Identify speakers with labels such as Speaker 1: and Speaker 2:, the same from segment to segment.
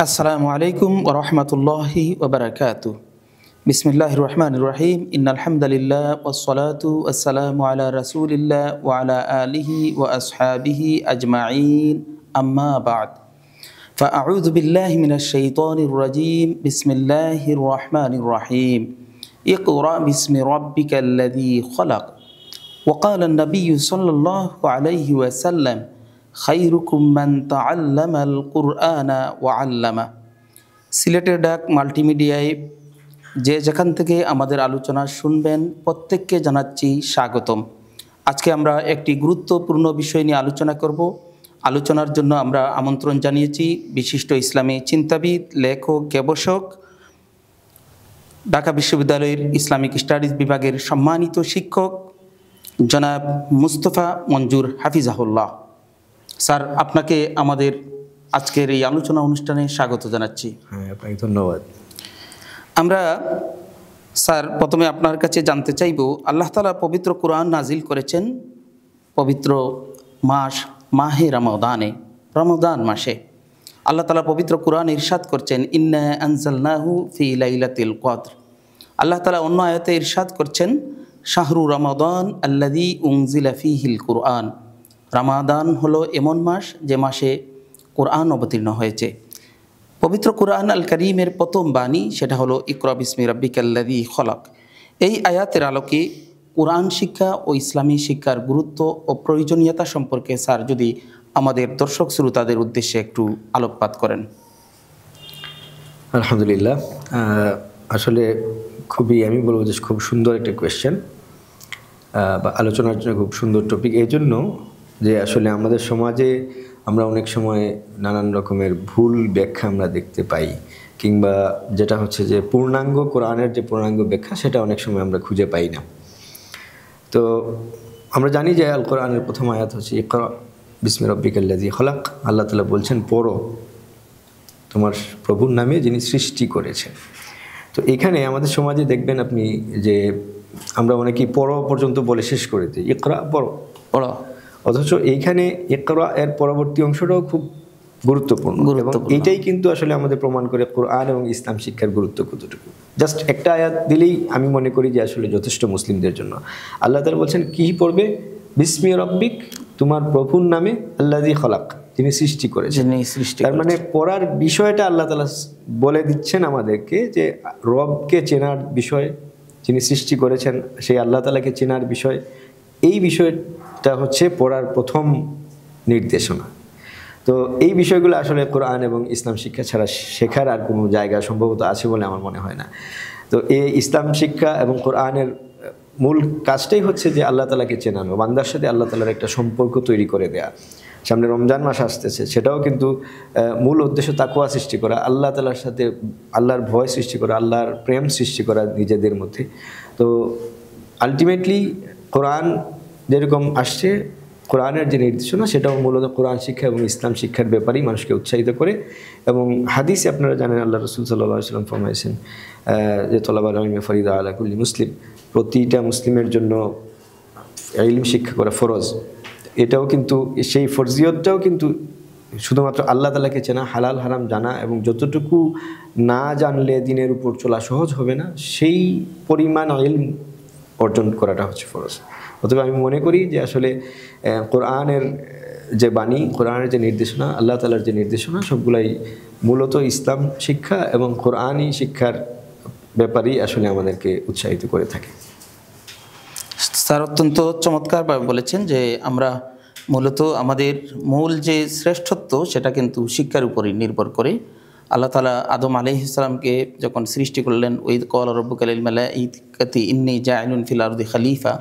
Speaker 1: আসসালামু আলাইকুম ওয়া রাহমাতুল্লাহি ওয়া বারাকাতুহু। বিসমিল্লাহির রহমানির রহিম। ইন্নাল হামদালিল্লাহ ওয়াস সালাতু ওয়াস সালামু আলা রাসূলিল্লাহ ওয়া আলা আলিহি ওয়া আসহাবিহি আজমাইন। আম্মা বা'দ। ফাআউযু বিল্লাহি মিনাশ শাইতানির রাজীম। বিসমিল্লাহির রহমানির রহিম। ইকরা বিসমি রাব্বিকাল্লাযী খালাক। ওয়া ক্বালা আন-নাবিয়্যু সাল্লাল্লাহু আলাইহি ওয়াসাল্লাম খায়রুকুম মান তাআল্লামাল কুরআনা ওয়া আল্লামা। সিলেটের ডাক মাল্টিমিডিয়ায় যে যেখান থেকে আমাদের আলোচনা শুনবেন প্রত্যেককে জানাচ্ছি স্বাগতম। আজকে আমরা একটি গুরুত্বপূর্ণ বিষয় নিয়ে আলোচনা করব। আলোচনার জন্য আমরা আমন্ত্রণ জানিয়েছি বিশিষ্ট ইসলামী চিন্তাবিদ, লেখক, গবেষক, ঢাকা বিশ্ববিদ্যালয়ের ইসলামিক স্টাডিজ বিভাগের সম্মানিত শিক্ষক জনাব মুস্তফা মঞ্জুর হাফিজাহুল্লাহ। স্যার, আপনাকে আমাদের আজকের এই আলোচনা অনুষ্ঠানে স্বাগত জানাচ্ছি।
Speaker 2: হ্যাঁ, আপনাকে ধন্যবাদ।
Speaker 1: আমরা স্যার প্রথমে আপনার কাছে জানতে চাইব, আল্লাহ তাআলা পবিত্র কোরআন নাজিল করেছেন পবিত্র মাস মাহে রমাদান মাসে। আল্লাহ তাআলা পবিত্র কোরআন ইরশাদ করছেন, ইন্না আনজালনাহু ফি লাইলাতিল কদর। আল্লাহ তাআলা অন্য আয়াতে ইরশাদ করছেন, শাহরু রমাদান আল্লাযী উনজিলা ফীহিল কুরআন। রমাদান হলো এমন মাস যে মাসে কোরআন অবতীর্ণ হয়েছে। পবিত্র কোরআন আল কারীমের প্রথম বাণী সেটা হলো ইকরা বিসমি রাব্বিকাল্লাযী খলাক। এই আয়াতের আলোকে কোরআন শিক্ষা ও ইসলামী শিক্ষার গুরুত্ব ও প্রয়োজনীয়তা সম্পর্কে স্যার যদি আমাদের দর্শক শ্রোতাদের উদ্দেশ্যে একটু আলোকপাত করেন।
Speaker 2: আলহামদুলিল্লাহ, আসলে আমি বলবো যে খুব সুন্দর একটা কোয়েশ্চেন বা আলোচনার জন্য খুব সুন্দর টপিক। এই জন্য যে আসলে আমাদের সমাজে আমরা অনেক সময় নানান রকমের ভুল ব্যাখ্যা আমরা দেখতে পাই, কিংবা যেটা হচ্ছে যে পূর্ণাঙ্গ কোরআনের যে পূর্ণাঙ্গ ব্যাখ্যা সেটা অনেক সময় আমরা খুঁজে পাই না। তো আমরা জানি যে আল কোরআনের প্রথম আয়াত হচ্ছে ইকরা বিসমি রাব্বিকাল্লাযী খলাক। আল্লাহ তাআলা বলছেন, পড়ো তোমার প্রভুর নামে যিনি সৃষ্টি করেছেন। তো এখানে আমাদের সমাজে দেখবেন আপনি যে আমরা অনেকেই পড়ো পর্যন্ত বলে শেষ করে দিই, ইকরা পড়ো। অথচ এইখানে ইকরা এর পরবর্তী অংশটাও খুব গুরুত্বপূর্ণ, এবং এইটাই কিন্তু আসলে আমাদের প্রমাণ করে কোরআন এবং ইসলাম শিক্ষার গুরুত্ব কতটুকু। জাস্ট একটা আয়াত দিলেই আমি মনে করি যে আসলে যথেষ্ট মুসলিমদের জন্য। আল্লাহ তাআলা বলছেন কি পড়বে, বিসমি রাব্বিক, তোমার প্রভুর নামে, আল্লাযী খলাক, যিনি সৃষ্টি করেছেন। তার মানে পড়ার বিষয়টা আল্লাহ তাআলা বলে দিচ্ছেন আমাদেরকে যে রবকে চেনার বিষয়, যিনি সৃষ্টি করেছেন সেই আল্লাহ তাআলাকে চেনার বিষয়, এই বিষয়টা হচ্ছে পড়ার প্রথম নির্দেশনা। তো এই বিষয়গুলো আসলে কোরআন এবং ইসলাম শিক্ষা ছাড়া শেখার আর কোনো জায়গা সম্ভবত আছে বলে আমার মনে হয় না। তো এই ইসলাম শিক্ষা এবং কোরআনের মূল কাজটাই হচ্ছে যে আল্লাহ তাআলাকে চেনানো, বান্দার সাথে আল্লাহ তাআলার একটা সম্পর্ক তৈরি করে দেয়া। সামনে রমজান মাস আসতেছে, সেটাও কিন্তু মূল উদ্দেশ্য তাকওয়া সৃষ্টি করা, আল্লাহ তাআলার সাথে আল্লাহর ভয় সৃষ্টি করা, আল্লাহর প্রেম সৃষ্টি করা নিজেদের মধ্যে। তো আলটিমেটলি কোরআন যেরকম আসছে, কোরআনের যে নির্দেশনা সেটাও মূলত কোরআন শিক্ষা এবং ইসলাম শিক্ষার ব্যাপারেই মানুষকে উৎসাহিত করে। এবং হাদিসে আপনারা জানেন আল্লাহ রাসূল সাল্লাল্লাহু আলাইহি ওয়াসাল্লাম ফরমাইছেন যে তলাবাল ইলমি ফরিদা আলা কুল্লি মুসলিম, প্রতিটা মুসলিমের জন্য ইলম শিক্ষা করা ফরজ। এটাও কিন্তু সেই ফরজিয়তটাও কিন্তু শুধুমাত্র আল্লাহ তাআলাকে চেনা, হালাল হারাম জানা, এবং যতটুকু না জানলে দিনের উপর চলা সহজ হবে না সেই পরিমাণ ইলম অর্জন করাটা হচ্ছে ফরজ। অতএব আমি মনে করি যে আসলে কোরআনের যে বাণী, কোরআনের যে নির্দেশনা, আল্লাহ তাআলার যে নির্দেশনা, সবগুলাই মূলত ইসলাম শিক্ষা এবং কোরআনী শিক্ষার ব্যাপারেই আসলে আমাদেরকে উৎসাহিত করে থাকে।
Speaker 1: স্যার অত্যন্ত চমৎকারভাবে বলেছেন যে আমরা মূলত আমাদের মূল যে শ্রেষ্ঠত্ব সেটা কিন্তু শিক্ষার উপরই নির্ভর করে। আল্লাহ তাআলা আদম আলাইহিস সালামকে যখন সৃষ্টি করলেন, ওয়াইদ ক্বালা রাব্বুকা লিল মালাইকাতি ইন্নী জাইলুন ফিল আরদি খলিফা,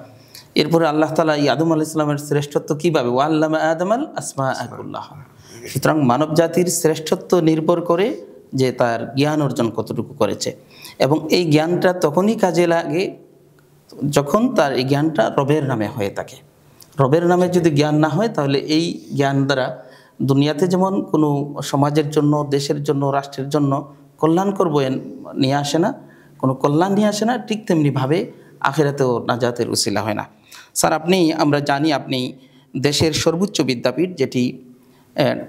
Speaker 1: এরপরে আল্লাহ তাআলা এই আদম আলাইহিস সালামের শ্রেষ্ঠত্ব কীভাবে, ওয়া আল্লামা আদামাল আসমাআ কুল্লাহা। সুতরাং মানব জাতির শ্রেষ্ঠত্ব নির্ভর করে যে তার জ্ঞান অর্জন কতটুকু করেছে, এবং এই জ্ঞানটা তখনই কাজে লাগে যখন তার এই জ্ঞানটা রবের নামে হয়ে থাকে। রবের নামে যদি জ্ঞান না হয় তাহলে এই জ্ঞান দ্বারা দুনিয়াতে যেমন কোনো সমাজের জন্য, দেশের জন্য, রাষ্ট্রের জন্য কল্যাণকর নিয়ে আসে না, কোনো কল্যাণ নিয়ে আসে না, ঠিক তেমনিভাবে আখিরাতেও নাজাতের উসিলা হয় না। স্যার আমরা জানি আপনি দেশের সর্বোচ্চ বিদ্যাপীঠ যেটি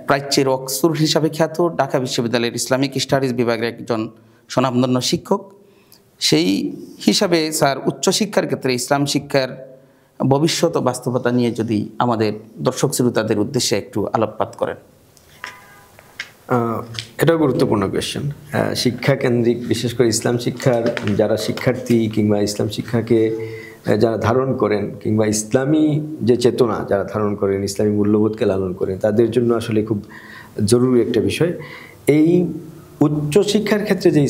Speaker 1: প্রাচ্যের অক্সফোর্ড হিসাবে খ্যাত, ঢাকা বিশ্ববিদ্যালয়ের ইসলামিক স্টাডিজ বিভাগের একজন স্বনামধন্য শিক্ষক। সেই হিসাবে স্যার উচ্চশিক্ষার ক্ষেত্রে ইসলাম শিক্ষার ভবিষ্যৎ ও বাস্তবতা নিয়ে যদি আমাদের দর্শক শ্রোতাদের উদ্দেশ্যে একটু আলোকপাত করেন।
Speaker 2: এটাও গুরুত্বপূর্ণ কোয়েশ্চেন। শিক্ষা কেন্দ্রিক, বিশেষ করে ইসলাম শিক্ষার যারা শিক্ষার্থী কিংবা ইসলাম শিক্ষাকে যারা ধারণ করেন কিংবা ইসলামী যে চেতনা যারা ধারণ করেন, ইসলামী মূল্যবোধকে লালন করেন, তাদের জন্য আসলে খুব জরুরি একটা বিষয়। এই উচ্চশিক্ষার ক্ষেত্রে যে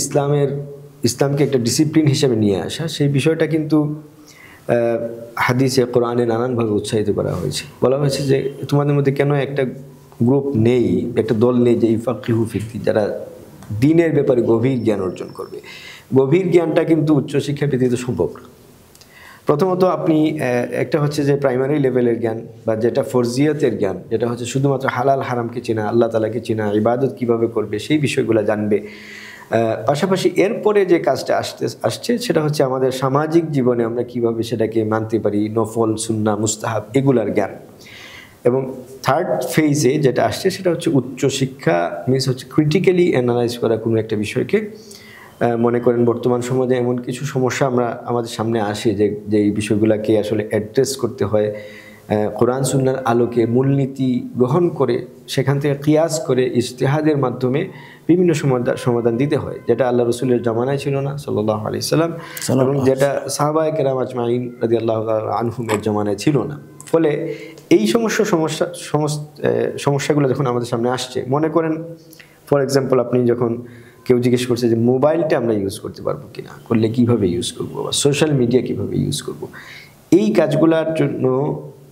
Speaker 2: ইসলামকে একটা ডিসিপ্লিন হিসেবে নিয়ে আসা, সেই বিষয়টা কিন্তু হাদিসে কোরআনে নানানভাবে উৎসাহিত করা হয়েছে। বলা হয়েছে যে তোমাদের মধ্যে কেন একটা গ্রুপ নেই, একটা দল নেই যে ইফাকিহু ফিদ্দীন, যারা দ্বীনের ব্যাপারে গভীর জ্ঞান অর্জন করবে। গভীর জ্ঞানটা কিন্তু উচ্চশিক্ষা ব্যতীত সম্ভব না। প্রথমত আপনি একটা হচ্ছে যে প্রাইমারি লেভেলের জ্ঞান বা যেটা ফরজিয়তের জ্ঞান, যেটা হচ্ছে শুধুমাত্র হালাল হারামকে চেনা, আল্লাহ তাআলাকে চেনা, ইবাদত কিভাবে করবে সেই বিষয়গুলো জানবে। পাশাপাশি এরপরে যে কাজটা আসছে সেটা হচ্ছে আমাদের সামাজিক জীবনে আমরা কিভাবে সেটাকে মানতে পারি, নফল, সুন্নাহ, মুস্তাহাব, এগুলার জ্ঞান। এবং থার্ড ফেজে যেটা আসছে সেটা হচ্ছে উচ্চশিক্ষা মিনস হচ্ছে ক্রিটিক্যালি অ্যানালাইজ করা কোনো একটা বিষয়কে। মনে করেন বর্তমান সমাজে এমন কিছু সমস্যা আমাদের সামনে আসে যে এই বিষয়গুলোকে আসলে অ্যাড্রেস করতে হয় কোরআন সুন্নাহর আলোকে, মূলনীতি গ্রহণ করে সেখান থেকে কিয়াস করে ইজতিহাদের মাধ্যমে বিভিন্ন সমাধান দিতে হয়, যেটা আল্লাহ রসুলের জামানায় ছিল না সাল্লাল্লাহু আলাইহি সাল্লাম, এবং যেটা সাহাবায়ে কেরাম আজমাইন রাদিয়াল্লাহু তাআলা আনহুমের জামানায় ছিল না। ফলে এই সমস্যাগুলো যখন আমাদের সামনে আসছে, মনে করেন ফর এক্সাম্পল আপনি যখন কেউ জিজ্ঞেস করছে যে মোবাইলটা আমরা ইউজ করতে পারবো কিনা, করলে কিভাবে ইউজ করবো, বা সোশ্যাল মিডিয়া কিভাবে ইউজ করব, এই কাজগুলোর জন্য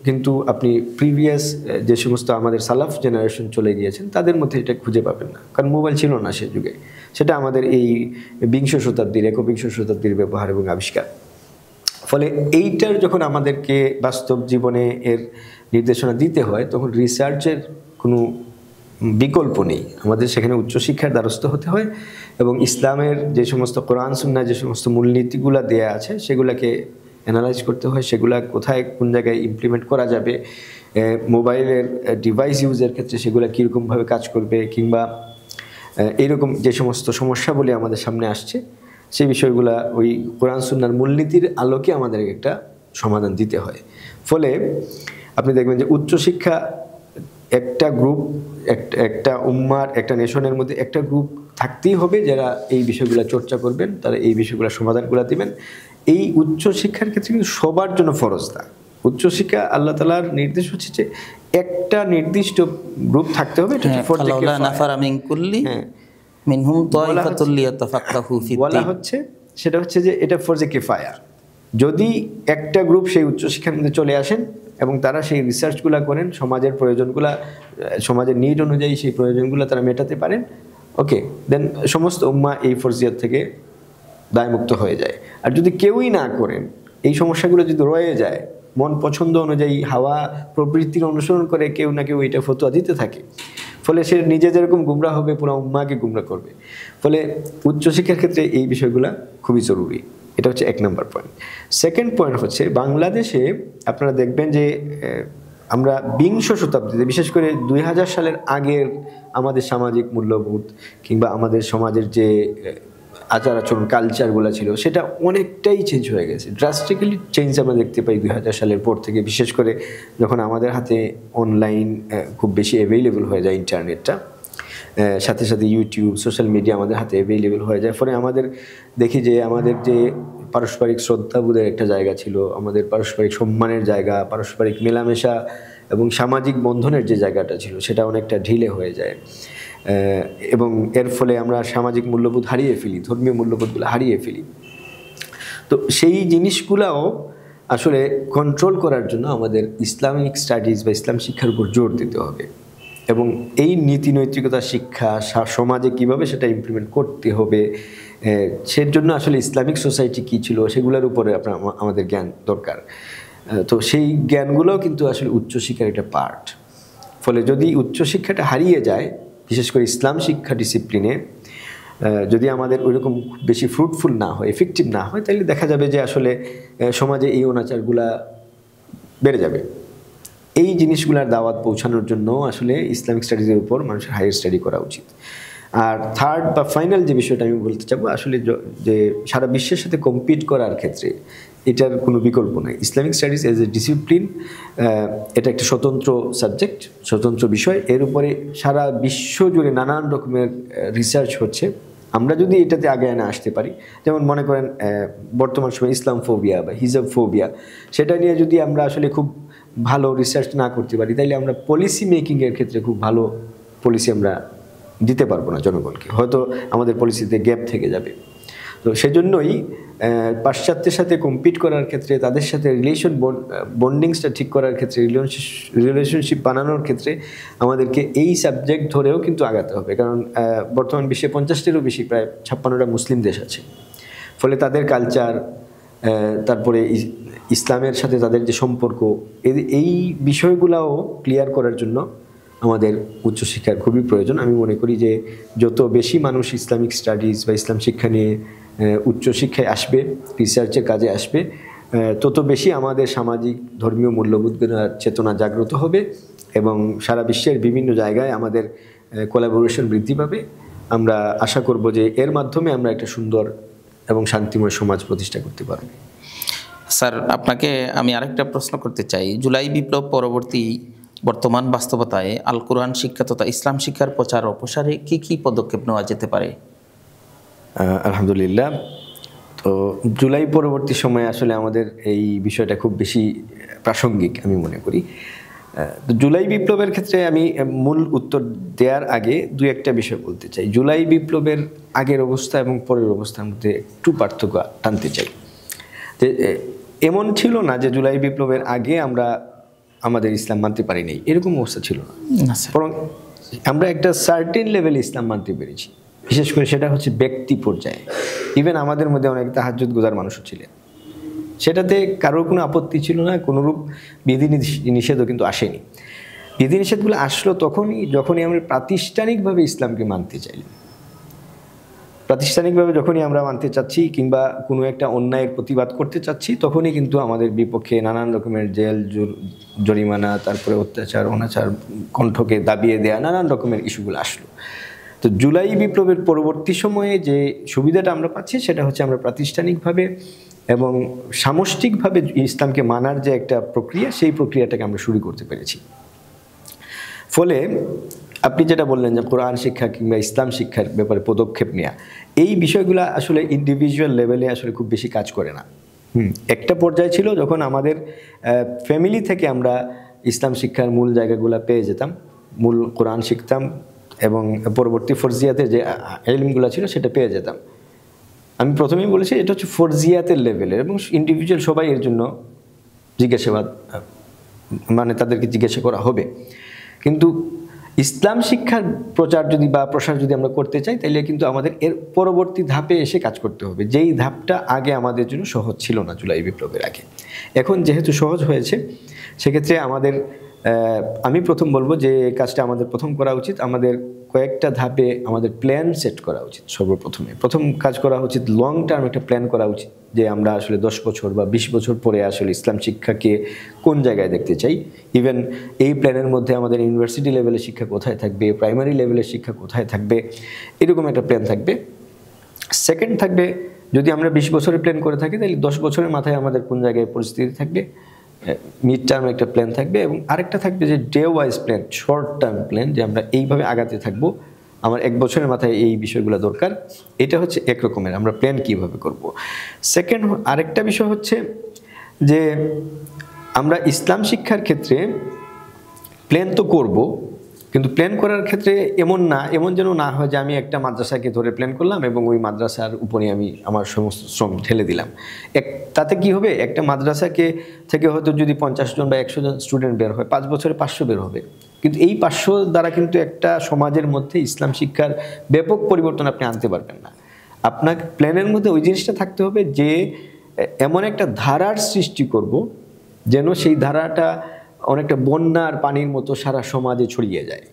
Speaker 2: কিন্তু আপনি প্রিভিয়াস যে সমস্ত আমাদের সালাফ জেনারেশন চলে গিয়েছেন তাদের মধ্যে এটা খুঁজে পাবেন না, কারণ মোবাইল ছিল না সে যুগে। সেটা আমাদের এই একবিংশ শতাব্দীর ব্যবহার এবং আবিষ্কার। ফলে এইটার যখন আমাদেরকে বাস্তব জীবনে এর নির্দেশনা দিতে হয়, তখন রিসার্চের কোনো বিকল্প নেই, আমাদের সেখানে উচ্চশিক্ষার দ্বারস্থ হতে হয় এবং ইসলামের যে সমস্ত কোরআন সুন্নাহ যে সমস্ত মূলনীতিগুলো দেয়া আছে সেগুলোকে অ্যানালাইজ করতে হয়, সেগুলা কোথায় কোন জায়গায় ইমপ্লিমেন্ট করা যাবে, মোবাইলের ডিভাইস ইউজের ক্ষেত্রে সেগুলো কীরকমভাবে কাজ করবে, কিংবা এইরকম যে সমস্ত সমস্যাগুলি আমাদের সামনে আসছে সেই বিষয়গুলা ওই কোরআন সুন্নাহর মূলনীতির আলোকে আমাদের একটা সমাধান দিতে হয়। ফলে আপনি দেখবেন যে উচ্চশিক্ষা একটা গ্রুপ, একটা উম্মার, একটা নেশনের মধ্যে একটা গ্রুপ থাকতেই হবে যারা এই বিষয়গুলো চর্চা করবেন, তারা এই বিষয়গুলো সমাধানগুলো দিবেন। এই উচ্চশিক্ষার ক্ষেত্রে কিন্তু সবার জন্য ফরজ না। উচ্চশিক্ষা আল্লাহ তাআলার নির্দেশ হচ্ছে যে একটা নির্দিষ্ট গ্রুপ থাকতে হবে, বলা হচ্ছে সেটা হচ্ছে যে এটা ফরজে কিফায়া। যদি একটা গ্রুপ সেই উচ্চশিক্ষার মধ্যে চলে আসেন এবং তারা সেই রিসার্চগুলো করেন, সমাজের প্রয়োজনগুলো, সমাজের নিড অনুযায়ী সেই প্রয়োজনগুলো তারা মেটাতে পারেন, ওকে, দেন সমস্ত উম্মাহ এই ফরজিয়ত থেকে দায়মুক্ত হয়ে যায়। আর যদি কেউই না করেন, এই সমস্যাগুলো যদি রয়ে যায়, মন পছন্দ অনুযায়ী হাওয়া প্রবৃত্তির অনুসরণ করে কেউ না কেউ এটা ফতোয়া দিতে থাকে, ফলে সে নিজে যেরকম গুমরাহ হবে পুরো উম্মাহকে গুমরাহ করবে। ফলে উচ্চশিক্ষার ক্ষেত্রে এই বিষয়গুলো খুবই জরুরি। এটা হচ্ছে এক নম্বর পয়েন্ট। সেকেন্ড পয়েন্ট হচ্ছে বাংলাদেশে আপনারা দেখবেন যে আমরা বিংশ শতাব্দীতে, বিশেষ করে 2000 সালের আগের আমাদের সামাজিক মূল্যবোধ কিংবা আমাদের সমাজের যে আচার আচরণ কালচারগুলো ছিল সেটা অনেকটাই চেঞ্জ হয়ে গেছে। ড্রাস্টিক্যালি চেঞ্জ আমরা দেখতে পাই 2000 সালের পর থেকে, বিশেষ করে যখন আমাদের হাতে অনলাইন খুব বেশি অ্যাভেইলেবল হয়ে যায়, ইন্টারনেটটা, সাথে সাথে ইউটিউব, সোশ্যাল মিডিয়া আমাদের হাতে অ্যাভেইলেবল হয়ে যায়। ফলে আমাদের দেখি যে আমাদের যে পারস্পরিক শ্রদ্ধাবোধের একটা জায়গা ছিল, আমাদের পারস্পরিক সম্মানের জায়গা, পারস্পরিক মেলামেশা এবং সামাজিক বন্ধনের যে জায়গাটা ছিল সেটা অনেকটা ঢিলে হয়ে যায়, এবং এর ফলে আমরা সামাজিক মূল্যবোধ হারিয়ে ফেলি, ধর্মীয় মূল্যবোধগুলো হারিয়ে ফেলি। তো সেই জিনিসগুলোও আসলে কন্ট্রোল করার জন্য আমাদের ইসলামিক স্টাডিজ বা ইসলাম শিক্ষার উপর জোর দিতে হবে, এবং এই নীতি নৈতিকতা শিক্ষা সমাজে কিভাবে সেটা ইমপ্লিমেন্ট করতে হবে, সের জন্য আসলে ইসলামিক সোসাইটি কী ছিল সেগুলোর উপরে আমাদের জ্ঞান দরকার। তো সেই জ্ঞানগুলোও কিন্তু আসলে উচ্চশিক্ষার একটা পার্ট। ফলে যদি উচ্চশিক্ষাটা হারিয়ে যায়, বিশেষ করে ইসলাম শিক্ষা ডিসিপ্লিনে যদি আমাদের ওইরকম বেশি ফ্রুটফুল না হয়, এফেক্টিভ না হয়, তাহলে দেখা যাবে যে আসলে সমাজে এই অনাচারগুলা বেড়ে যাবে। এই জিনিসগুলোর দাওয়াত পৌঁছানোর জন্য আসলে ইসলামিক স্টাডিজের উপর মানুষের হায়ার স্টাডি করা উচিত। আর থার্ড বা ফাইনাল যে বিষয়টা আমি বলতে চাবো আসলে যে সারা বিশ্বের সাথে কম্পিট করার ক্ষেত্রে এটার কোনো বিকল্প নাই। Islamic studies as a discipline, এটা একটা স্বতন্ত্র সাবজেক্ট, স্বতন্ত্র বিষয়। এর উপরে সারা বিশ্ব জুড়ে নানান রকমের রিসার্চ হচ্ছে। আমরা যদি এটাতে আগে এনে আসতে পারি, যেমন মনে করেন বর্তমান সময় ইসলাম ফোবিয়া বা হিজাব ফোবিয়া, সেটা নিয়ে যদি আমরা আসলে খুব ভালো রিসার্চ না করতে পারি, তাইলে আমরা পলিসি মেকিংয়ের ক্ষেত্রে খুব ভালো পলিসি আমরা দিতে পারবো না জনগণকে, হয়তো আমাদের পলিসিতে গ্যাপ থেকে যাবে। তো সেজন্যই পাশ্চাত্যের সাথে কম্পিট করার ক্ষেত্রে, তাদের সাথে বন্ডিংসটা ঠিক করার ক্ষেত্রে, রিলেশনশিপ বানানোর ক্ষেত্রে আমাদেরকে এই সাবজেক্ট ধরেও কিন্তু আগাতে হবে। কারণ বর্তমান বিশ্বে 50টারও বেশি, প্রায় 56টা মুসলিম দেশ আছে। ফলে তাদের কালচার, তারপরে ইসলামের সাথে তাদের যে সম্পর্ক, এই বিষয়গুলোও ক্লিয়ার করার জন্য আমাদের উচ্চশিক্ষার খুবই প্রয়োজন। আমি মনে করি যে যত বেশি মানুষ ইসলামিক স্টাডিজ বা ইসলাম শিক্ষা নিয়ে উচ্চশিক্ষায় আসবে, রিসার্চের কাজে আসবে, তত বেশি আমাদের সামাজিক ধর্মীয় মূল্যবোধগুলোর চেতনা জাগ্রত হবে এবং সারা বিশ্বের বিভিন্ন জায়গায় আমাদের কোলাবোরেশন বৃদ্ধি পাবে। আমরা আশা করব যে এর মাধ্যমে আমরা একটা সুন্দর এবং শান্তিময় সমাজ প্রতিষ্ঠা করতে পারব।
Speaker 1: স্যার, আপনাকে আমি আরেকটা প্রশ্ন করতে চাই। জুলাই বিপ্লব পরবর্তী বর্তমান বাস্তবতায় আল কোরআন শিক্ষা তথা ইসলাম শিক্ষার প্রচার ও প্রসারে কী কী পদক্ষেপ নেওয়া যেতে পারে?
Speaker 2: আলহামদুলিল্লাহ। তো জুলাই পরবর্তী সময়ে আসলে আমাদের এই বিষয়টা খুব বেশি প্রাসঙ্গিক আমি মনে করি। তো জুলাই বিপ্লবের ক্ষেত্রে আমি মূল উত্তর দেওয়ার আগে দুই একটা বিষয় বলতে চাই। জুলাই বিপ্লবের আগের অবস্থা এবং পরের অবস্থার মধ্যে একটু পার্থক্য টানতে চাই। যে এমন ছিল না যে জুলাই বিপ্লবের আগে আমরা আমাদের ইসলাম মানতে পারি নাই, এরকম অবস্থা ছিল না। বরং আমরা একটা সার্টেন লেভেলে ইসলাম মানতে পেরেছি। বিশেষ করে সেটা হচ্ছে ব্যক্তি পর্যায়ে। ইভেন আমাদের মধ্যে অনেক তাহাজ্জুদ গুজার মানুষও ছিলেন, সেটাতে কারোর কোনো আপত্তি ছিল না, কোনোরূপ বিধি নিষেধও কিন্তু আসেনি। বিধিনিষেধগুলো আসলো যখনই আমরা প্রাতিষ্ঠানিকভাবে ইসলামকে মানতে চাইলাম। প্রাতিষ্ঠানিকভাবে যখনই আমরা মানতে চাচ্ছি কিংবা কোনো একটা অন্যায়ের প্রতিবাদ করতে চাচ্ছি, তখনই কিন্তু আমাদের বিপক্ষে নানান রকমের জেল জরিমানা, তারপরে অত্যাচার অনাচার, কণ্ঠকে দাবিয়ে দেয়া নানান রকমের ইস্যুগুলো আসলো। তো জুলাই বিপ্লবের পরবর্তী সময়ে যে সুবিধাটা আমরা পাচ্ছি সেটা হচ্ছে আমরা প্রাতিষ্ঠানিকভাবে এবং সামষ্টিকভাবে ইসলামকে মানার যে একটা প্রক্রিয়া, সেই প্রক্রিয়াটাকে আমরা শুরু করতে পেরেছি। ফলে আপনি যেটা বললেন যে কোরআন শিক্ষা কিংবা ইসলাম শিক্ষার ব্যাপারে পদক্ষেপ নেওয়া, এই বিষয়গুলো আসলে ইন্ডিভিজুয়াল লেভেলে আসলে খুব বেশি কাজ করে না। একটা পর্যায়ে ছিল যখন আমাদের ফ্যামিলি থেকে আমরা ইসলাম শিক্ষার মূল জায়গাগুলো পেয়ে যেতাম, মূল কোরআন শিখতাম এবং পরবর্তী ফরজিয়াতের যে ইলমগুলো ছিল সেটা পেয়ে যেতাম। আমি প্রথমেই বলেছি এটা হচ্ছে ফরজিয়াতের লেভেলের এবং ইন্ডিভিজুয়াল সবাই এর জন্য জিজ্ঞাসাবাদ, মানে তাদেরকে জিজ্ঞাসা করা হবে। কিন্তু ইসলাম শিক্ষার প্রচার যদি বা প্রসার যদি আমরা করতে চাই, তাহলে কিন্তু আমাদের এর পরবর্তী ধাপে এসে কাজ করতে হবে, যেই ধাপটা আগে আমাদের জন্য সহজ ছিল না জুলাই বিপ্লবের আগে। এখন যেহেতু সহজ হয়েছে, সেক্ষেত্রে আমি প্রথম বলবো যে কাজটা আমাদের প্রথম করা উচিত, আমাদের কয়েকটা ধাপে আমাদের প্ল্যান সেট করা উচিত। প্রথম কাজ করা উচিত, লং টার্ম একটা প্ল্যান করা উচিত যে আমরা আসলে 10 বছর বা 20 বছর পরে আসলে ইসলাম শিক্ষাকে কোন জায়গায় দেখতে চাই। ইভেন এই প্ল্যানের মধ্যে আমাদের ইউনিভার্সিটি লেভেলের শিক্ষা কোথায় থাকবে, প্রাইমারি লেভেলের শিক্ষা কোথায় থাকবে, এরকম একটা প্ল্যান থাকবে। সেকেন্ড থাকবে, যদি আমরা 20 বছরের প্ল্যান করে থাকি, তাহলে 10 বছরের মাথায় আমাদের কোন জায়গায় পরিস্থিতি থাকবে, মিড টার্ম একটা প্ল্যান থাকবে। এবং আরেকটা থাকবে যে day wise plan, short term plan, যে আমরা এইভাবে আগাতে থাকবো, আমার 1 বছরের মাথায় এই বিষয়গুলো দরকার। এটা হচ্ছে এক রকমের আমরা প্ল্যান কিভাবে করব। সেকেন্ড আরেকটা বিষয় হচ্ছে যে আমরা ইসলাম শিক্ষার ক্ষেত্রে প্ল্যান তো করব, কিন্তু প্ল্যান করার ক্ষেত্রে এমন যেন না হয় যে আমি একটা মাদ্রাসাকে ধরে প্ল্যান করলাম এবং ওই মাদ্রাসার উপরে আমি আমার সমস্ত শ্রম ঢেলে দিলাম। তাতে কি হবে, একটা মাদ্রাসাকে থেকে হয়তো যদি 50 জন বা 100 জন স্টুডেন্ট বের হয়, 5 বছরে 500 বের হবে, কিন্তু এই 500 দ্বারা কিন্তু একটা সমাজের মধ্যে ইসলাম শিক্ষার ব্যাপক পরিবর্তন আপনি আনতে পারবেন না। আপনার প্ল্যানের মধ্যে ওই জিনিসটা থাকতে হবে যে এমন একটা ধারার সৃষ্টি করব যেন সেই ধারাটা অনেকটা বন্যার পানির মতো সারা সমাজে ছড়িয়ে যায়।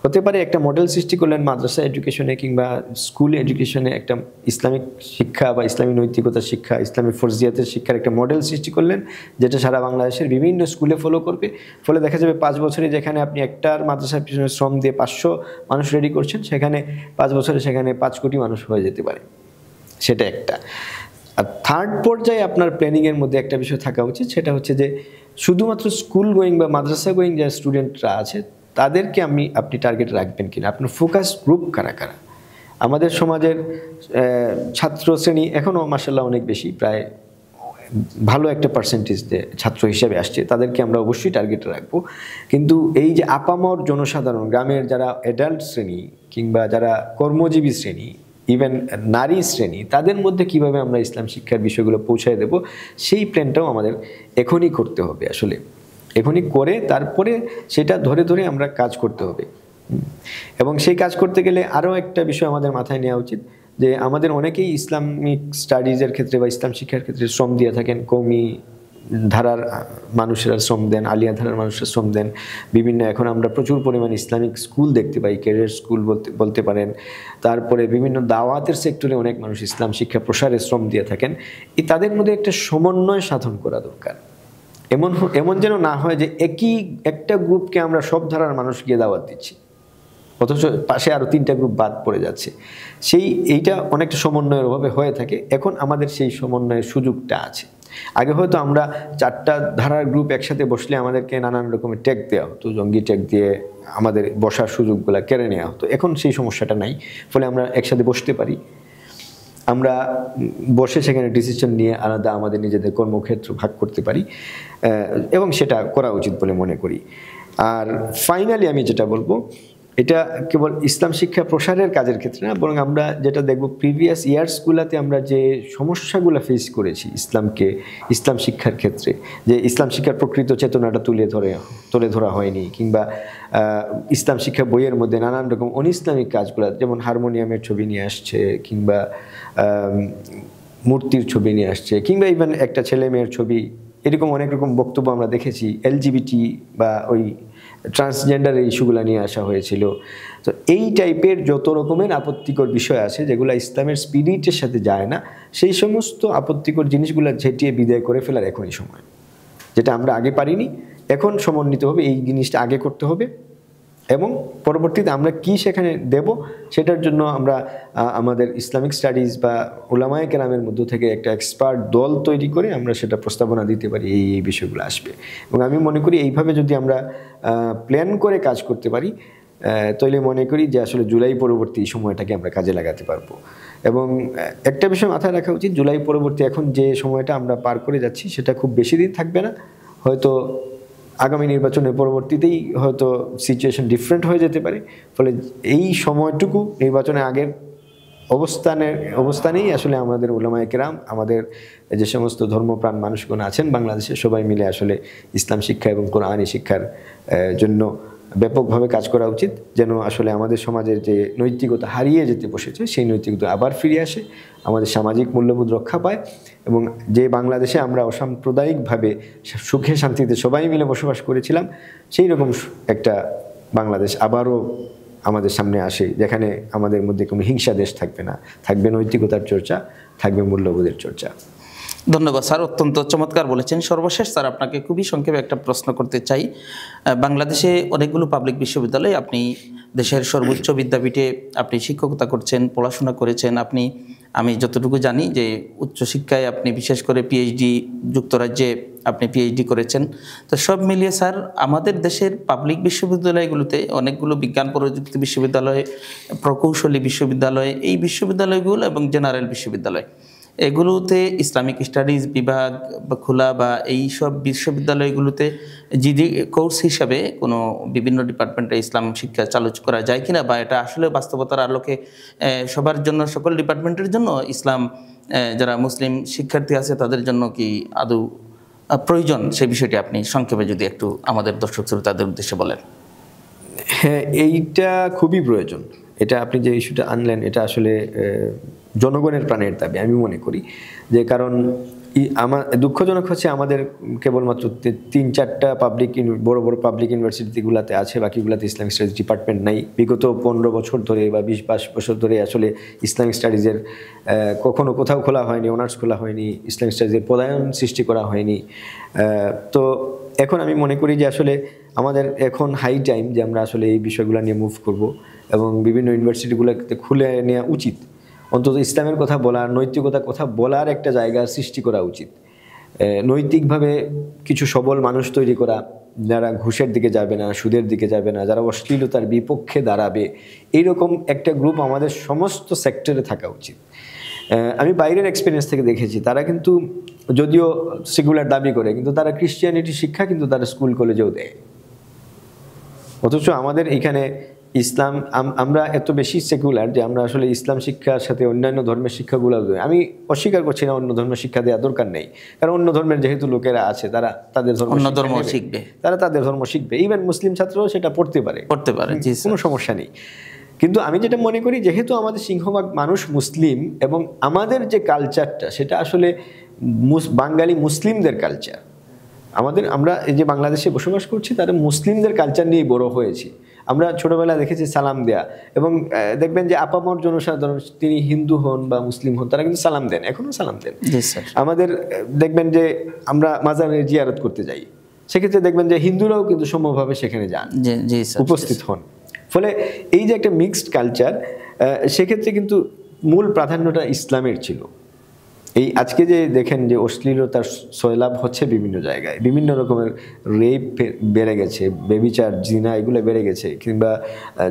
Speaker 2: হতে পারে একটা মডেল সৃষ্টি করলেন মাদ্রাসা এডুকেশনে কিংবা স্কুল এডুকেশনে, একটা ইসলামিক শিক্ষা বা ইসলামী নৈতিকতার শিক্ষা, ইসলামী ফরজিয়াতের শিক্ষার একটা মডেল সৃষ্টি করলেন, যেটা সারা বাংলাদেশের বিভিন্ন স্কুলে ফলো করবে। ফলে দেখা যাবে 5 বছরে যেখানে আপনি একটার মাদ্রাসার পিছনে শ্রম দিয়ে 500 মানুষ রেডি করছেন, সেখানে 5 বছরে সেখানে 5 কোটি মানুষ হয়ে যেতে পারে। সেটা একটা। আর থার্ড পর্যায়ে আপনার প্ল্যানিংয়ের মধ্যে একটা বিষয় থাকা উচিত, সেটা হচ্ছে যে শুধুমাত্র স্কুল গোয়িং বা মাদ্রাসা গোয়িং যে স্টুডেন্টরা আছে তাদেরকে আপনি টার্গেট রাখবেন কিনা, আপনার ফোকাস গ্রুপ কারা কারা। আমাদের সমাজের ছাত্র শ্রেণী এখনও মাশাআল্লাহ অনেক বেশি, প্রায় ভালো একটা পার্সেন্টেজ ছাত্র হিসেবে আসছে, তাদেরকে আমরা অবশ্যই টার্গেটে রাখবো। কিন্তু এই যে আপামর জনসাধারণ, গ্রামের যারা অ্যাডাল্ট শ্রেণী কিংবা যারা কর্মজীবী শ্রেণী, ইভেন নারী শ্রেণী, তাদের মধ্যে কিভাবে আমরা ইসলাম শিক্ষার বিষয়গুলো পৌঁছায় দেব, সেই প্ল্যানটাও আমাদের এখনই করতে হবে। আসলে এখনই করে তারপরে সেটা ধরে ধরে আমরা কাজ করতে হবে। এবং সেই কাজ করতে গেলে আরও একটা বিষয় আমাদের মাথায় নেওয়া উচিত, যে আমাদের অনেকেই ইসলামিক স্টাডিজের ক্ষেত্রে বা ইসলাম শিক্ষার ক্ষেত্রে শ্রম দিয়ে থাকেন। কওমি ধারার মানুষেরা শ্রম দেন, আলিয়া ধারার মানুষেরা শ্রম দেন। বিভিন্ন এখন আমরা প্রচুর পরিমাণে ইসলামিক স্কুল দেখতে পাই, ক্যারিয়ার স্কুল বলতে পারেন। তারপরে বিভিন্ন দাওয়াতের সেক্টরে অনেক মানুষ ইসলাম শিক্ষা প্রসারে শ্রম দিয়ে থাকেন। তাদের মধ্যে একটা সমন্বয় সাধন করা দরকার। এমন যেন না হয় যে একটা গ্রুপকে আমরা সব ধারার মানুষ গিয়ে দাওয়াত দিচ্ছি, অথচ পাশে আরও 3টা গ্রুপ বাদ পড়ে যাচ্ছে। এইটা অনেকটা সমন্বয়ের অভাবে হয়ে থাকে। এখন আমাদের সেই সমন্বয়ের সুযোগটা আছে। আগে হয়তো আমরা 4টা ধারার গ্রুপ একসাথে বসলে আমাদেরকে নানান রকমের ট্যাগ দেওয়া হতো, জঙ্গি ট্যাগ দিয়ে আমাদের বসার সুযোগগুলো কেড়ে নেওয়া হতো। এখন সেই সমস্যাটা নাই, ফলে আমরা একসাথে বসতে পারি। আমরা বসে সেখানে ডিসিশন নিয়ে আলাদা আমাদের নিজেদের কর্মক্ষেত্র ভাগ করতে পারি, এবং সেটা করা উচিত বলে মনে করি। আর ফাইনালি আমি যেটা বলবো, এটা কেবল ইসলাম শিক্ষা প্রসারের কাজের ক্ষেত্রে না, বরং আমরা যেটা দেখব প্রিভিয়াস ইয়ার্সগুলোতে আমরা যে সমস্যাগুলো ফেস করেছি ইসলাম শিক্ষার ক্ষেত্রে, যে ইসলাম শিক্ষার প্রকৃত চেতনাটা তুলে ধরা হয়নি, কিংবা ইসলাম শিক্ষা বইয়ের মধ্যে নানান রকম অনইসলামিক কাজগুলো, যেমন হারমোনিয়ামের ছবি নিয়ে আসছে, কিংবা মূর্তির ছবি নিয়ে আসছে, কিংবা ইভেন একটা ছেলে মেয়ের ছবি, এরকম অনেক রকম বক্তব্য আমরা দেখেছি। এলজিবিটি বা ওই ট্রান্সজেন্ডারের ইস্যুগুলো নিয়ে আসা হয়েছিল। তো এই টাইপের যত রকমের আপত্তিকর বিষয় আছে যেগুলো ইসলামের স্পিরিটের সাথে যায় না, সেই সমস্ত আপত্তিকর জিনিসগুলো ঝেঁটিয়ে বিদায় করে ফেলার এখনই সময়। যেটা আমরা আগে পারিনি, এখন সমন্বিতভাবে এই জিনিসটা আগে করতে হবে, এবং পরবর্তীতে আমরা কি সেখানে দেব সেটার জন্য আমরা আমাদের ইসলামিক স্টাডিজ বা উলামায়ে কেরামের মধ্য থেকে একটা এক্সপার্ট দল তৈরি করে আমরা সেটা প্রস্তাবনা দিতে পারি, এই বিষয়গুলো আসবে। এবং আমি মনে করি এইভাবে যদি আমরা প্ল্যান করে কাজ করতে পারি, তাহলে মনে করি যে আসলে জুলাই পরবর্তী সময়টাকে আমরা কাজে লাগাতে পারবো। এবং একটা বিষয় মাথায় রাখা উচিত, জুলাই পরবর্তী এখন যে সময়টা আমরা পার করে যাচ্ছি সেটা খুব বেশি দিন থাকবে না। হয়তো আগামী নির্বাচনের পরবর্তীতেই হয়তো সিচুয়েশন ডিফারেন্ট হয়ে যেতে পারে। ফলে এই সময়টুকু নির্বাচনের আগের অবস্থানেই আসলে আমাদের উলামায়ে কেরাম, আমাদের যে সমস্ত ধর্মপ্রাণ মানুষগণ আছেন বাংলাদেশে, সবাই মিলে আসলে ইসলাম শিক্ষা এবং কোরআনী শিক্ষার জন্য ব্যাপকভাবে কাজ করা উচিত, যেন আসলে আমাদের সমাজের যে নৈতিকতা হারিয়ে যেতে বসেছে সেই নৈতিকতা আবার ফিরে আসে, আমাদের সামাজিক মূল্যবোধ রক্ষা পায়, এবং যে বাংলাদেশে আমরা অসাম্প্রদায়িকভাবে সুখে শান্তিতে সবাই মিলে বসবাস করেছিলাম, সেই রকম একটা বাংলাদেশ আবারও আমাদের সামনে আসে, যেখানে আমাদের মধ্যে কোনো হিংসা দেশ থাকবে না, থাকবে নৈতিকতার চর্চা, থাকবে মূল্যবোধের চর্চা।
Speaker 1: ধন্যবাদ স্যার, অত্যন্ত চমৎকার বলেছেন। সর্বশেষ স্যার আপনাকে খুবই সংক্ষেপে একটা প্রশ্ন করতে চাই। বাংলাদেশে অনেকগুলো পাবলিক বিশ্ববিদ্যালয়, আপনি দেশের সর্বোচ্চ বিদ্যাপীঠে আপনি শিক্ষকতা করছেন, পড়াশোনা করেছেন। আমি যতটুকু জানি যে উচ্চশিক্ষায় আপনি বিশেষ করে পিএইচডি, যুক্তরাজ্যে আপনি পিএইচডি করেছেন। তো সব মিলিয়ে স্যার আমাদের দেশের পাবলিক বিশ্ববিদ্যালয়গুলোতে অনেকগুলো বিজ্ঞান প্রযুক্তি বিশ্ববিদ্যালয়, প্রকৌশলী বিশ্ববিদ্যালয়, এই বিশ্ববিদ্যালয়গুলো এবং জেনারেল বিশ্ববিদ্যালয়, এগুলোতে ইসলামিক স্টাডিজ বিভাগ বা খোলা বা এই সব বিশ্ববিদ্যালয়গুলোতে জিডি কোর্স হিসাবে কোনো বিভিন্ন ডিপার্টমেন্টে ইসলাম শিক্ষা চালু করা যায় কিনা, বা এটা আসলে বাস্তবতার আলোকে সবার জন্য, সকল ডিপার্টমেন্টের জন্য ইসলাম যারা মুসলিম শিক্ষার্থী আছে তাদের জন্য কি আদৌ প্রয়োজন, সেই বিষয়টি আপনি সংক্ষেপে যদি একটু আমাদের দর্শক শ্রোতাদের উদ্দেশ্যে বলেন।
Speaker 2: হ্যাঁ, এইটা খুবই প্রয়োজন। এটা আপনি যে ইস্যুটা আনলেন, এটা আসলে জনগণের প্রাণের দাবি আমি মনে করি। যে কারণ আমার দুঃখজনক হচ্ছে আমাদের কেবলমাত্র 3-4টা বড় বড় পাবলিক ইউনিভার্সিটিগুলোতে আছে, বাকিগুলোতে ইসলামিক স্টাডিজ ডিপার্টমেন্ট নাই। বিগত 15 বছর ধরে বা 20-22 বছর ধরে আসলে ইসলামিক স্টাডিজের কখনো কোথাও খোলা হয়নি, অনার্স খোলা হয়নি, ইসলামিক স্টাডিজের পদায়ন সৃষ্টি করা হয়নি। তো এখন আমি মনে করি যে আসলে আমাদের এখন হাই টাইম যে আমরা আসলে এই বিষয়গুলো নিয়ে মুভ করব এবং বিভিন্ন ইউনিভার্সিটিগুলোতে খুলে নেওয়া উচিত। অন্তত ইসলামের কথা বলার, নৈতিকতার কথা বলার একটা জায়গা সৃষ্টি করা উচিত। নৈতিকভাবে কিছু সবল মানুষ তৈরি করা, যারা ঘুষের দিকে যাবে না, সুদের দিকে যাবে না, যারা অশ্লীলতার বিপক্ষে দাঁড়াবে, এইরকম একটা গ্রুপ আমাদের সমস্ত সেক্টরে থাকা উচিত। আমি বাইরের এক্সপিরিয়েন্স থেকে দেখেছি, তারা কিন্তু যদিও সেকুলার দাবি করে, কিন্তু তারা ক্রিশ্চিয়ানিটি শিক্ষা কিন্তু তারা স্কুল কলেজেও দেয়। অথচ আমাদের এখানে ইসলাম, আমরা এত বেশি সেকুলার যে আমরা আসলে ইসলাম শিক্ষার সাথে অন্যান্য ধর্মের শিক্ষাগুলো দেয়। আমি অস্বীকার করছি না অন্য ধর্মের শিক্ষা দেওয়া দরকার নেই, কারণ অন্য ধর্মের যেহেতু লোকেরা আছে তারা তাদের ধর্ম শিখবে, তারা তাদের ধর্ম শিখবে। ইভেন মুসলিম ছাত্রও সেটা পড়তে পারে, কোনো সমস্যা নেই। কিন্তু আমি যেটা মনে করি, যেহেতু আমাদের সিংহভাগ মানুষ মুসলিম এবং আমাদের যে কালচারটা সেটা আসলে বাঙালি মুসলিমদের কালচার, আমরা এই যে বাংলাদেশে বসবাস করছি তারা মুসলিমদের কালচার নিয়েই বড় হয়েছি। আমরা ছোটবেলা দেখেছি সালাম দেয়া, এবং দেখবেন যে আপামর জনসাধারণ তিনি হিন্দু হন বা মুসলিম হন, তারা কিন্তু সালাম দেন, এখনো সালাম দেন। আমাদের দেখবেন যে আমরা মাজারে জিয়ারত করতে যাই, সেক্ষেত্রে দেখবেন যে হিন্দুরাও কিন্তু সমভাবে সেখানে যান, উপস্থিত হন। ফলে এই যে একটা মিক্সড কালচার, সেক্ষেত্রে কিন্তু মূল প্রাধান্যটা ইসলামের ছিল। এই আজকে যে দেখেন যে অশ্লীলতার সয়লাভ হচ্ছে বিভিন্ন জায়গায়, বিভিন্ন রকমের রেপ বেড়ে গেছে, বেবিচার, জিনা এগুলো বেড়ে গেছে, কিংবা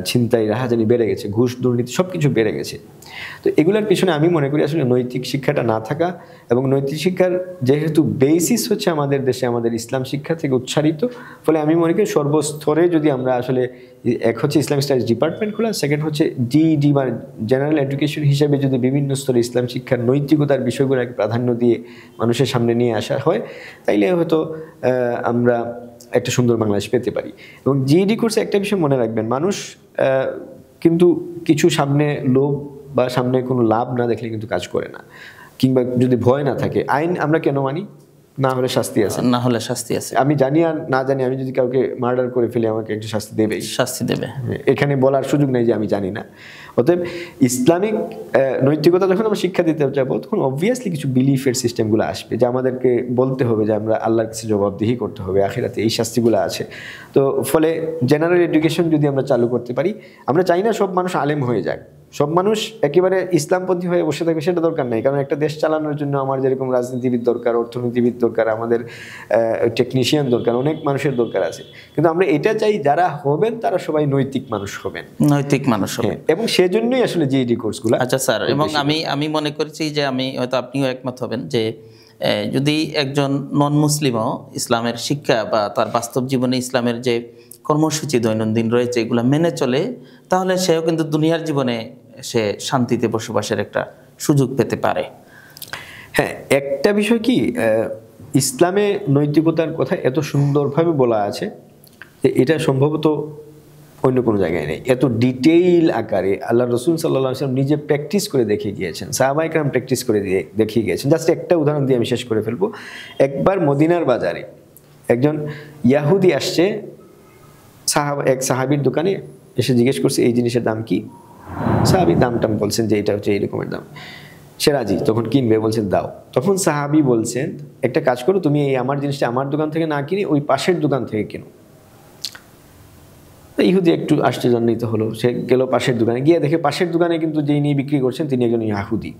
Speaker 2: ছিনতাই, রাহাজানি বেড়ে গেছে, ঘুষ, দুর্নীতি সব কিছু বেড়ে গেছে। তো এগুলোর পিছনে আমি মনে করি আসলে নৈতিক শিক্ষাটা না থাকা, এবং নৈতিক শিক্ষার যেহেতু বেসিস হচ্ছে আমাদের দেশে আমাদের ইসলাম শিক্ষা থেকে উচ্চারিত, ফলে আমি মনে করি সর্বস্তরে যদি আমরা আসলে, এক হচ্ছে ইসলামিক স্টাডিজ ডিপার্টমেন্ট খোলা, সেকেন্ড হচ্ছে জিইডি বা জেনারেল এডুকেশন হিসেবে যদি বিভিন্ন স্তরে ইসলাম শিক্ষার নৈতিকতার বিষয়গুলোকে প্রাধান্য দিয়ে মানুষের সামনে নিয়ে আসা হয়, তাইলে হয়তো আমরা একটা সুন্দর বাংলাদেশ পেতে পারি। এবং জিইডি কোর্সে একটা বিষয় মনে রাখবেন, মানুষ কিন্তু কিছু সামনে লোভ বা সামনে কোনো লাভ না দেখলে কিন্তু কাজ করে না, কিংবা যদি ভয় না থাকে। আইন আমরা কেন মানি? না হলে শাস্তি আছে, আমি জানি আর না জানি, আমি যদি কাউকে মার্ডার করে ফেলে আমাকে একটু শাস্তি দেবে, এখানে বলার সুযোগ নেই যে আমি জানি না। অতএব ইসলামিক নৈতিকতা যখন আমরা শিক্ষা দিতে যাবো, তখন অবভিয়াসলি কিছু বিলিফের সিস্টেমগুলো আসবে, যে আমাদেরকে বলতে হবে যে আমরা আল্লাহর কাছে জবাবদিহি করতে হবে, আখিরাতে এই শাস্তিগুলো আছে। তো ফলে জেনারেল এডুকেশন যদি আমরা চালু করতে পারি, আমরা চাই না সব মানুষ আলেম হয়ে যায়, সব মানুষ একেবারে ইসলামপন্থী হয়ে বসে থাকবে, সেটা দরকার নেই। কারণ একটা দেশ চালানোর জন্য আমার যেরকম রাজনীতিবিদ দরকার, অর্থনীতিবিদ দরকার, আমাদের টেকনিশিয়ান দরকার, অনেক মানুষের দরকার আছে। কিন্তু আমরা এটা চাই যারা হবেন তারা সবাই নৈতিক মানুষ হবেন, এবং সেজন্যই আসলে জিইডি কোর্সগুলো।
Speaker 1: আচ্ছা স্যার, এবং আমি মনে করছি যে হয়তো আপনিও একমত হবেন যে যদি একজন নন মুসলিমও ইসলামের শিক্ষা বা তার বাস্তব জীবনে ইসলামের যে কর্মসূচি দৈনন্দিন রয়েছে এগুলো মেনে চলে, তাহলে সেও কিন্তু দুনিয়ার জীবনে সে শান্তিতে বসবাসের একটা সুযোগ পেতে পারে।
Speaker 2: হ্যাঁ, একটা বিষয় কি, ইসলামে নৈতিকতার কথা এত সুন্দরভাবে বলা আছে যে এটা সম্ভবত অন্য কোনো জায়গায় নেই। এত ডিটেইল আকারে আল্লাহ রসুল সাল্লাল্লাহু আলাইহি ওয়াসাল্লাম নিজে প্র্যাকটিস করে দেখিয়ে গিয়েছেন, সাহাবায়ে কেরাম প্র্যাকটিস করে দেখিয়ে গিয়েছেন। জাস্ট একটা উদাহরণ দিয়ে আমি শেষ করে ফেলবো। একবার মদিনার বাজারে একজন ইয়াহুদি আসছে, এক সাহাবীর দোকানে এসে জিজ্ঞেস করছে এই জিনিসের দাম কি। সাহাবী দাম বলছেন যে এটা হচ্ছে এইরকমের দাম। সে রাজি, তখন কিনবে, বলছেন দাও। তখন সাহাবী বলছেন একটা কাজ করো, তুমি এই আমার জিনিসটা আমার দোকান থেকে না কিনে ওই পাশের দোকান থেকে কিনো। ইহুদি একটু আশ্চর্যান্বিত হলো, সে গেল পাশের দোকানে, গিয়ে দেখে পাশের দোকানে কিন্তু যেই নিয়ে বিক্রি করছেন তিনি একজন ইয়াহুদি।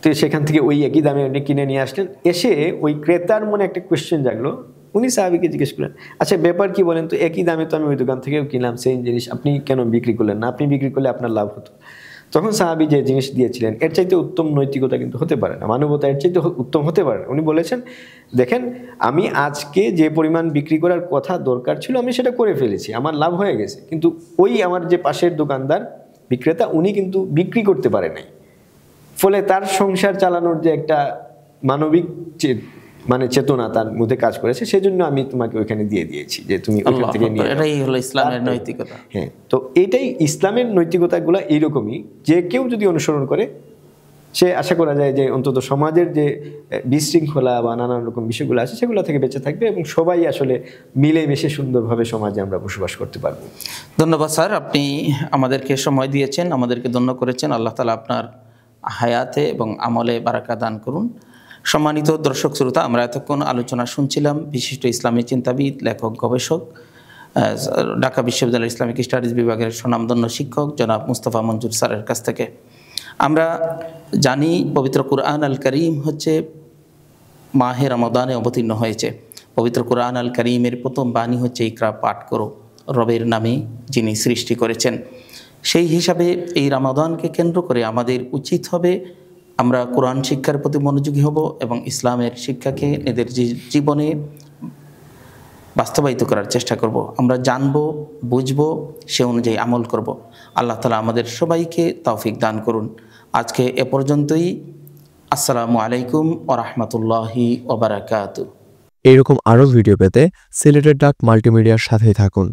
Speaker 2: তো সেখান থেকে ওই একই দামে উনি কিনে নিয়ে আসলেন। এসে ওই ক্রেতার মনে একটা কোয়েশ্চেন জাগলো, উনি সাহাবীকে জিজ্ঞেস করলেন, আচ্ছা ব্যাপার কি বলেন তো, একই দামে তো আমি ওই দোকান থেকেও কিনলাম সেম জিনিস, আপনি কেন বিক্রি করলেন না? আপনি বিক্রি করলে আপনার লাভ হতো। তখন সাহাবী যে জিনিস দিয়েছিলেন এর চাইতে উত্তম নৈতিকতা কিন্তু হতে পারে না, মানবতা এর চাইতে উত্তম হতে পারে না। উনি বলেছেন, দেখেন আমি আজকে যে পরিমাণ বিক্রি করার কথা দরকার ছিল আমি সেটা করে ফেলেছি, আমার লাভ হয়ে গেছে, কিন্তু ওই আমার যে পাশের দোকানদার বিক্রেতা উনি কিন্তু বিক্রি করতে পারে নাই, ফলে তার সংসার চালানোর যে একটা মানবিক চেতনা তার মধ্যে কাজ করেছে, সেজন্য আমি তোমাকে ওইখানে দিয়ে দিয়েছি যে তুমি ওইখান থেকে নিয়ে।
Speaker 1: এটাই হলো ইসলামের নৈতিকতা।
Speaker 2: হ্যাঁ, তো এটাই ইসলামের নৈতিকতাগুলো এইরকমই, যে কেউ যদি অনুসরণ করে সে আশা করা যায় যে অন্তত সমাজের যে বিশৃঙ্খলা বা নানান রকম বিষয়গুলো আছে সেগুলো থেকে বেঁচে থাকবে এবং সবাই আসলে মিলেমিশে সুন্দরভাবে সমাজে আমরা বসবাস করতে পারবো।
Speaker 1: ধন্যবাদ স্যার, আপনি আমাদেরকে সময় দিয়েছেন, আমাদেরকে ধন্য করেছেন। আল্লাহ তাআলা আপনার হায়াতে এবং আমলে বারাকা দান করুন। সম্মানিত দর্শক শ্রোতা, আমরা এতক্ষণ আলোচনা শুনছিলাম বিশিষ্ট ইসলামী চিন্তাবিদ, লেখক, গবেষক, ঢাকা বিশ্ববিদ্যালয়ের ইসলামিক স্টাডিজ বিভাগের স্বনামধন্য শিক্ষক জনাব মুস্তাফা মঞ্জুর স্যারের কাছ থেকে। আমরা জানি পবিত্র কুরআন আল করিম হচ্ছে মাহে রমাদানে অবতীর্ণ হয়েছে। পবিত্র কুরআন আল করিমের প্রথম বাণী হচ্ছে ইকরা, পাঠ করো রবের নামে যিনি সৃষ্টি করেছেন। সেই হিসাবে এই রমাদানকে কেন্দ্র করে আমাদের উচিত হবে আমরা কোরআন শিক্ষার প্রতি মনোযোগী হব এবং ইসলামের শিক্ষাকে এদের জীবনে বাস্তবায়িত করার চেষ্টা করব। আমরা জানব, বুঝব, সে অনুযায়ী আমল করব। আল্লাহ তাআলা আমাদের সবাইকে তৌফিক দান করুন। আজকে এ পর্যন্তই। আসসালামু আলাইকুম ওয়া রাহমাতুল্লাহি ওয়া বারাকাতুহু।
Speaker 3: এরকম আরও ভিডিও পেতে সিলেটের ডাক মাল্টিমিডিয়ার সাথেই থাকুন।